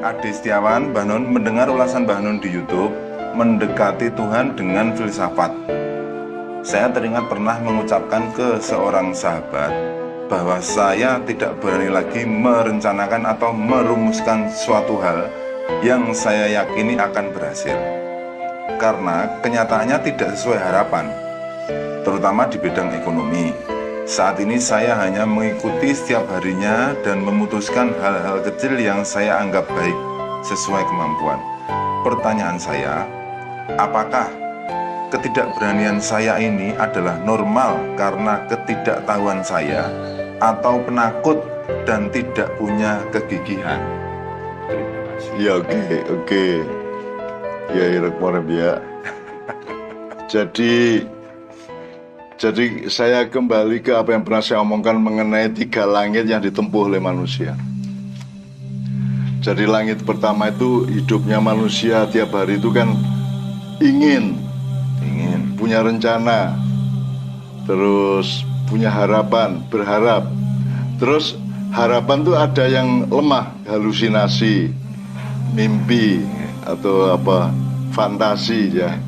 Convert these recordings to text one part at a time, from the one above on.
Ade Setiawan, Mbah Nun mendengar ulasan Mbah Nun di YouTube mendekati Tuhan dengan filsafat. Saya teringat pernah mengucapkan ke seorang sahabat bahwa saya tidak berani lagi merencanakan atau merumuskan suatu hal yang saya yakini akan berhasil, karena kenyataannya tidak sesuai harapan, terutama di bidang ekonomi. Saat ini saya hanya mengikuti setiap harinya dan memutuskan hal-hal kecil yang saya anggap baik sesuai kemampuan. Pertanyaan saya, apakah ketidakberanian saya ini adalah normal karena ketidaktahuan saya atau penakut dan tidak punya kegigihan? Ya oke. Ya Irakmarem ya. Jadi saya kembali ke apa yang pernah saya omongkan mengenai 3 langit yang ditempuh oleh manusia. Jadi langit pertama itu hidupnya manusia tiap hari itu kan ingin punya rencana, terus punya harapan, berharap. Terus harapan tuh ada yang lemah, halusinasi, mimpi atau apa, fantasi ya.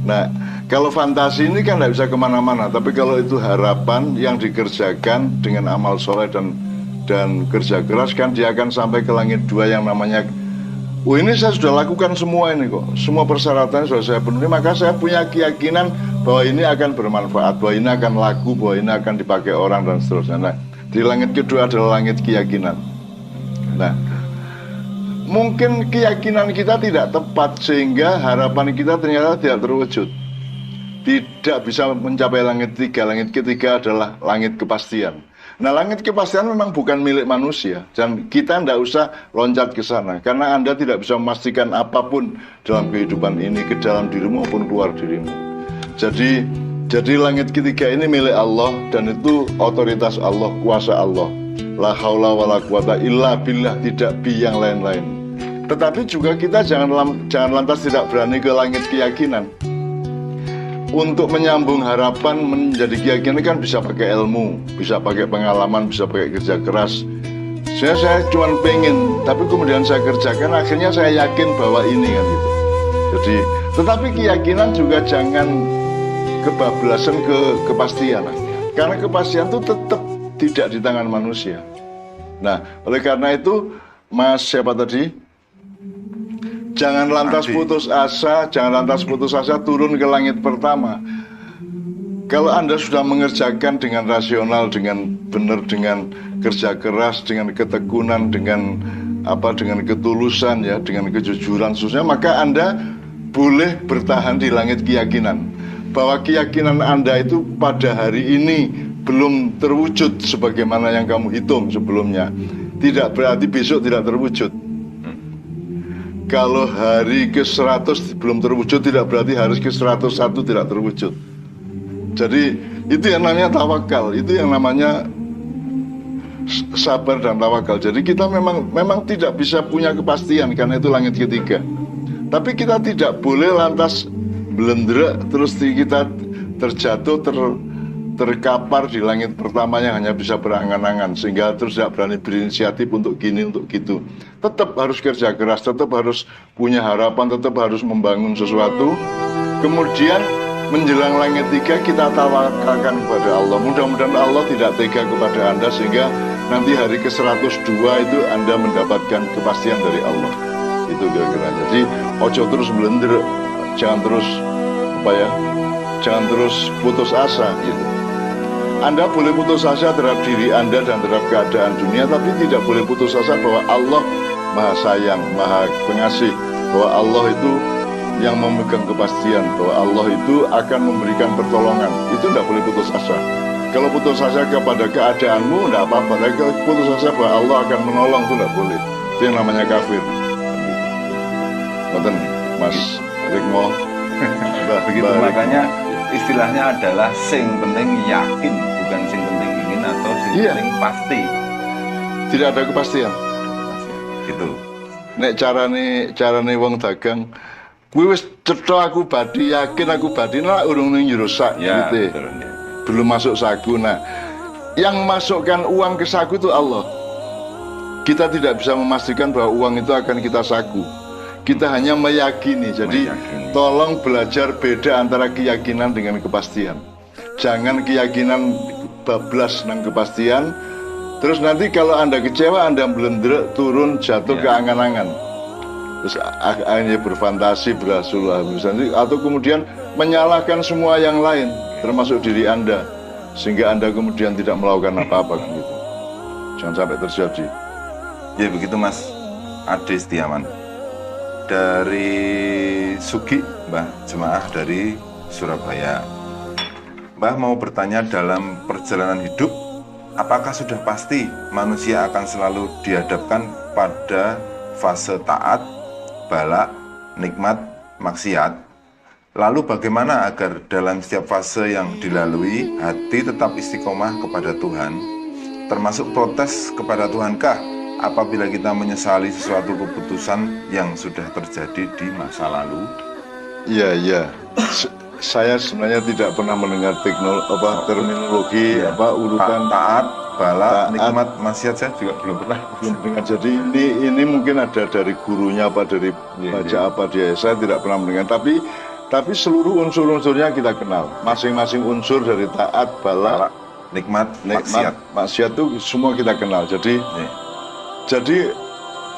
Nah, kalau fantasi ini kan tidak bisa kemana-mana, tapi kalau itu harapan yang dikerjakan dengan amal soleh dan kerja keras, kan dia akan sampai ke langit 2 yang namanya, oh ini saya sudah lakukan semua ini kok, semua persyaratan sudah saya penuhi, maka saya punya keyakinan bahwa ini akan bermanfaat, bahwa ini akan laku, bahwa ini akan dipakai orang dan seterusnya. Nah, di langit kedua adalah langit keyakinan. Nah, mungkin keyakinan kita tidak tepat sehingga harapan kita ternyata tidak terwujud. Tidak bisa mencapai langit 3. Langit ketiga adalah langit kepastian. Nah, langit kepastian memang bukan milik manusia dan kita tidak usah loncat ke sana karena Anda tidak bisa memastikan apapun dalam kehidupan ini ke dalam dirimu maupun keluar dirimu. Jadi langit ketiga ini milik Allah dan itu otoritas Allah, kuasa Allah. La haula wala quwata illa billah, tidak bi yang lain-lain. Tetapi juga kita jangan lantas tidak berani ke langit keyakinan. Untuk menyambung harapan menjadi keyakinan kan bisa pakai ilmu, bisa pakai pengalaman, bisa pakai kerja keras. Saya cuma pengen, tapi kemudian saya kerjakan, akhirnya saya yakin bahwa ini kan gitu. Jadi, tetapi keyakinan juga jangan kebablasan ke kepastian. Karena kepastian itu tetap tidak di tangan manusia. Nah, oleh karena itu, Mas siapa tadi? Jangan lantas putus asa, turun ke langit pertama. Kalau Anda sudah mengerjakan dengan rasional, dengan benar, dengan kerja keras, dengan ketekunan, dengan ketulusan ya, dengan kejujuran khususnya, maka Anda boleh bertahan di langit keyakinan. Bahwa keyakinan Anda itu pada hari ini belum terwujud sebagaimana yang kamu hitung sebelumnya. Tidak berarti besok tidak terwujud. Kalau hari ke-100 belum terwujud, tidak berarti hari ke-101 tidak terwujud. Jadi itu yang namanya tawakal, itu yang namanya sabar dan tawakal. Jadi kita memang tidak bisa punya kepastian karena itu langit ketiga. Tapi kita tidak boleh lantas blendrek terus kita terjatuh, terkapar di langit pertama yang hanya bisa berangan-angan sehingga terus tidak berani berinisiatif untuk gini, untuk gitu. Tetap harus kerja keras, tetap harus punya harapan, tetap harus membangun sesuatu. Kemudian menjelang langit 3 kita tawakalkan kepada Allah. Mudah-mudahan Allah tidak tega kepada Anda sehingga nanti hari ke-102 itu Anda mendapatkan kepastian dari Allah. Itu kira-kira. Jadi ojo terus blender, jangan terus putus asa gitu. Anda boleh putus asa terhadap diri Anda dan terhadap keadaan dunia, tapi tidak boleh putus asa bahwa Allah Maha Sayang, Maha Pengasih, bahwa Allah itu yang memegang kepastian, bahwa Allah itu akan memberikan pertolongan. Itu tidak boleh putus asa. Kalau putus asa kepada keadaanmu, tidak apa-apa. Tapi kalau putus asa bahwa Allah akan menolong, itu tidak boleh. Itu yang namanya kafir. Betul, Mas Rikmo. Begitu, makanya istilahnya adalah sing penting yakin, bukan sing penting ingin atau sing penting pasti. Tidak ada kepastian. Gitu. Nek carane wong dagang, kuwi wis cetha aku badhe, yakin aku badhe, nek urung ning njero sak ya, gitu. betul, ya. Belum masuk saku. Nah, yang masukkan uang ke saku itu Allah. Kita tidak bisa memastikan bahwa uang itu akan kita saku. Kita hanya meyakini. Jadi tolong belajar beda antara keyakinan dengan kepastian. Jangan keyakinan bablas dengan kepastian. Terus nanti kalau Anda kecewa, Anda blender, turun, jatuh ke angan-angan. Terus akhirnya berfantasi, berasulah, atau kemudian menyalahkan semua yang lain, termasuk diri Anda, sehingga Anda kemudian tidak melakukan apa-apa gitu. Jangan sampai terjadi. Ya begitu Mas Ade Setiawan. Dari Sugi, Mbah Jemaah dari Surabaya. Mbah mau bertanya, dalam perjalanan hidup, apakah sudah pasti manusia akan selalu dihadapkan pada fase taat, bala, nikmat, maksiat? Lalu bagaimana agar dalam setiap fase yang dilalui, hati tetap istiqomah kepada Tuhan, termasuk protes kepada Tuhankah apabila kita menyesali sesuatu keputusan yang sudah terjadi di masa lalu? Iya. Saya sebenarnya tidak pernah mendengar terminologi urutan taat, bala, nikmat, maksiat. Saya juga belum pernah mendengar. Jadi ini mungkin ada dari gurunya apa dari baca apa dia. Saya tidak pernah mendengar. Tapi seluruh unsur-unsurnya kita kenal. Masing-masing unsur dari taat, bala, nikmat, maksiat itu semua kita kenal. Jadi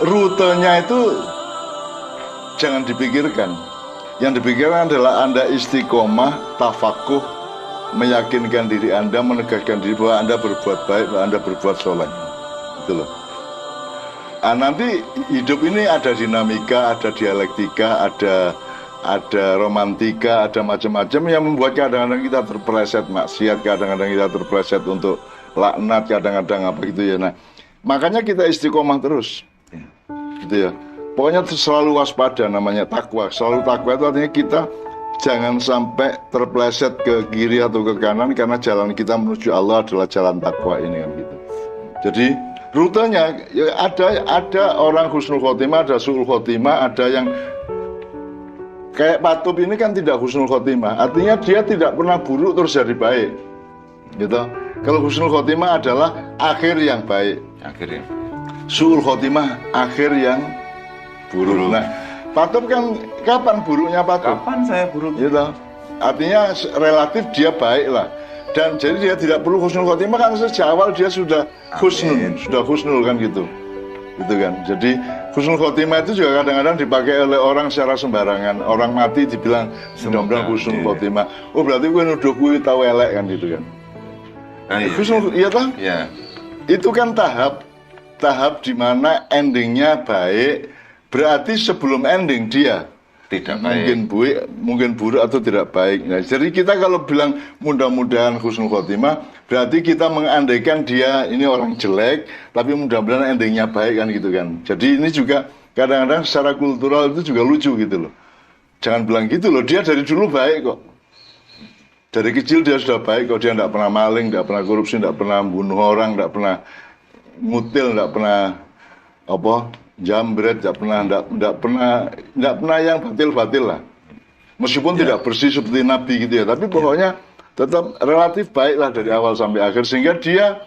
rutenya itu jangan dipikirkan. Yang dipikirkan adalah Anda istiqomah, tafakuh, meyakinkan diri Anda, menegaskan diri bahwa Anda berbuat baik, bahwa Anda berbuat soleh. Gitu loh. Nanti hidup ini ada dinamika, ada dialektika, ada romantika, ada macam-macam yang membuat kadang-kadang kita terpeleset maksiat, kadang-kadang kita terpeleset untuk laknat, kadang-kadang apa gitu ya. Nah, makanya kita istiqomah terus, gitu ya. Pokoknya selalu waspada, namanya takwa. Selalu takwa itu artinya kita jangan sampai terpeleset ke kiri atau ke kanan, karena jalan kita menuju Allah adalah jalan takwa ini kan gitu. Jadi rutenya ya ada orang husnul khotimah, ada su'ul khotimah, ada yang kayak Patub ini kan tidak husnul khotimah. Artinya dia tidak pernah buruk terus jadi baik, gitu. Kalau husnul khotimah adalah akhir yang baik. Akhirnya. Su'ul khotimah akhir yang buruk. Nah, Patub kan kapan buruknya Patub? Kapan saya buruk? Gitu. Artinya relatif dia baik lah. Dan jadi dia tidak perlu husnul khotimah kan sejak awal dia sudah husnul kan gitu. Gitu kan. Jadi husnul khotimah itu juga kadang-kadang dipakai oleh orang secara sembarangan. Orang mati dibilang mudah-mudahan husnul khotimah. Oh berarti gue nuduh gue tahu elek kan gitu kan. Husnul, iya toh? Iya. Itu kan tahap di mana endingnya baik. Berarti sebelum ending dia tidak baik, mungkin buruk atau tidak baik. Nah, jadi kita kalau bilang mudah-mudahan husnul khotimah, berarti kita mengandaikan dia ini orang jelek, tapi mudah-mudahan endingnya baik kan gitu kan. Jadi ini juga kadang-kadang secara kultural itu juga lucu gitu loh. Jangan bilang gitu loh, dia dari dulu baik kok. Dari kecil dia sudah baik kok, dia tidak pernah maling, tidak pernah korupsi, tidak pernah bunuh orang, tidak pernah ngutil, tidak pernah jambret, tidak pernah yang batil-batil lah. Meskipun tidak bersih seperti Nabi gitu ya, tapi pokoknya tetap relatif baik lah dari awal sampai akhir, sehingga dia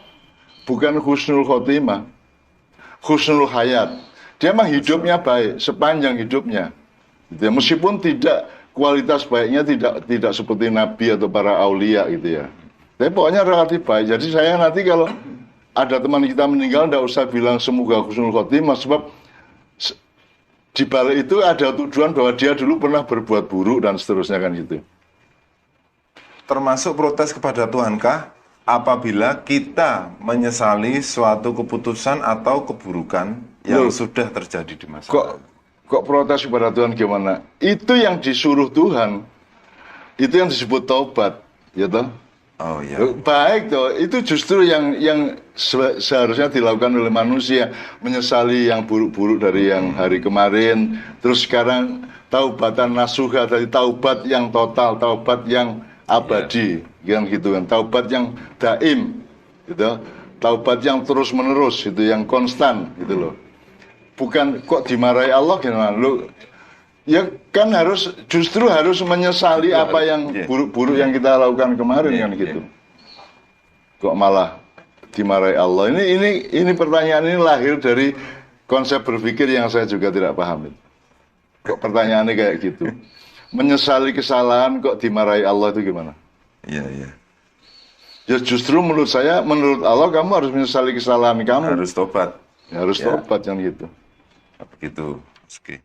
bukan husnul khotimah, husnul hayat. Dia mah hidupnya baik sepanjang hidupnya. Gitu ya. Meskipun tidak kualitas baiknya tidak seperti Nabi atau para aulia gitu ya. Tapi pokoknya relatif baik. Jadi saya nanti kalau ada teman kita meninggal, tidak usah bilang semoga husnul khotimah, sebab di balik itu ada tujuan bahwa dia dulu pernah berbuat buruk dan seterusnya kan gitu. Termasuk protes kepada Tuhankah apabila kita menyesali suatu keputusan atau keburukan yang sudah terjadi di masa lalu? Kok protes kepada Tuhan gimana? Itu yang disuruh Tuhan, itu yang disebut taubat, ya toh? Oh iya. Baik toh, itu justru yang seharusnya dilakukan oleh manusia, menyesali yang buruk-buruk dari yang hari kemarin, terus sekarang taubatan nasuha, dari taubat yang total, taubat yang abadi, yang gitu kan, taubat yang daim, gitu, taubat yang terus menerus, itu yang konstan, gitu loh. Bukan kok dimarahi Allah gimana lu? Ya kan justru harus menyesali apa yang buruk-buruk yang kita lakukan kemarin kan gitu. Kok malah dimarahi Allah. Ini pertanyaan ini lahir dari konsep berpikir yang saya juga tidak paham. Kok pertanyaannya kayak gitu? Menyesali kesalahan kok dimarahi Allah itu gimana? Iya, iya. Ya justru menurut saya, menurut Allah kamu harus menyesali kesalahan kamu. Harus tobat. Ya, harus Ya. tobat yang gitu. Begitu. Oke.